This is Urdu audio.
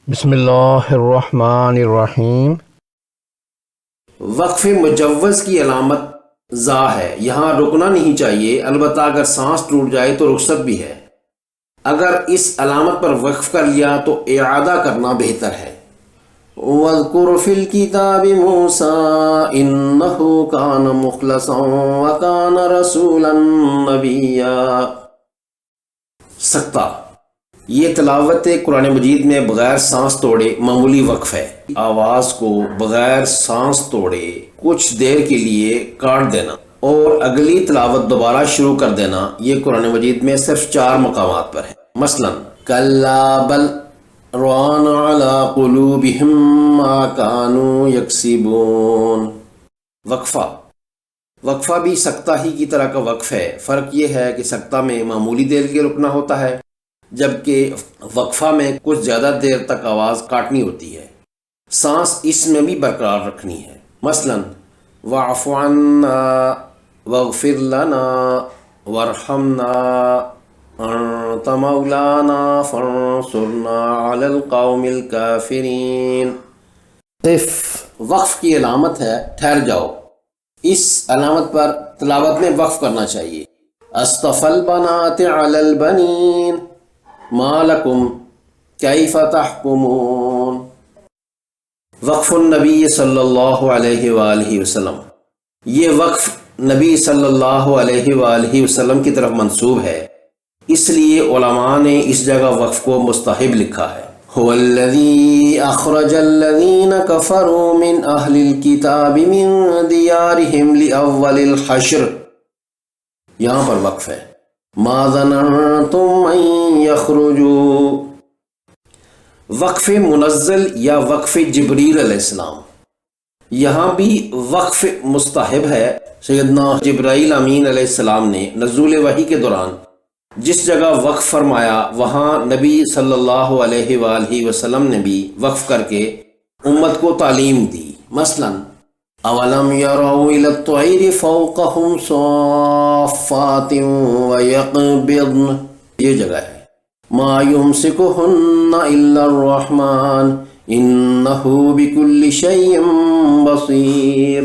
بسم اللہ الرحمن الرحیم۔ وقف مجوز کی علامت زا ہے، یہاں رکنا نہیں چاہیے، البتہ اگر سانس ٹوٹ جائے تو رخصت بھی ہے۔ اگر اس علامت پر وقف کر لیا تو اعادہ کرنا بہتر ہے۔ وَاذْكُرْ فِي الْكِتَابِ مُوسَىٰ إِنَّهُ كَانَ مُخْلَصًا وَكَانَ رَسُولًا نَبِيًّا۔ سکتہ، یہ تلاوت قرآن مجید میں بغیر سانس توڑے معمولی وقف ہے۔ آواز کو بغیر سانس توڑے کچھ دیر کے لیے کاٹ دینا اور اگلی تلاوت دوبارہ شروع کر دینا، یہ قرآن مجید میں صرف 4 مقامات پر ہے۔ مثلا کلا بل ران علی قلوبہم ما کانوا یکسبون۔ وقفہ بھی سکتہ ہی کی طرح کا وقف ہے، فرق یہ ہے کہ سکتہ میں معمولی دیر کے رکنا ہوتا ہے، جبکہ وقفہ میں کچھ زیادہ دیر تک آواز کاٹنی ہوتی ہے، سانس اس میں بھی برقرار رکھنی ہے۔ مثلا واعف عنا واغفر لنا وارحمنا انت مولانا فانصرنا علی القوم الکافرین۔ قف وقف کی علامت ہے ٹھہر جاؤ، اس علامت پر تلاوت میں وقف کرنا چاہیے۔ اصطفى البنات علی البنین ما لکم کیف تحکمون۔ وقف النبی صلی اللہ علیہ وآلہ وسلم، یہ وقف نبی صلی اللہ علیہ وآلہ وسلم کی طرف منسوب ہے، اس لیے علماء نے اس جگہ وقف کو مستحب لکھا ہے۔ هو الذی اخرج الذین کفروا من اہل الکتاب من دیارہم لأول الحشر، یہاں پر وقف ہے۔ ما ظننتم ان یخرجوا، وقف منزل یا وقف جبریل علیہ السلام، یہاں بھی وقف مستحب ہے۔ سیدنا جبرائیل امین علیہ السلام نے نزول وحی کے دوران جس جگہ وقف فرمایا وہاں نبی صلی اللہ علیہ وآلہ وسلم نے بھی وقف کر کے امت کو تعلیم دی۔ مثلا اولم یروا الی الطیر فوقہم صافات ویقبضن، یہ جگہ ہے۔ ما یمسکہن الا الرحمن انہ بکل شیء بصیر۔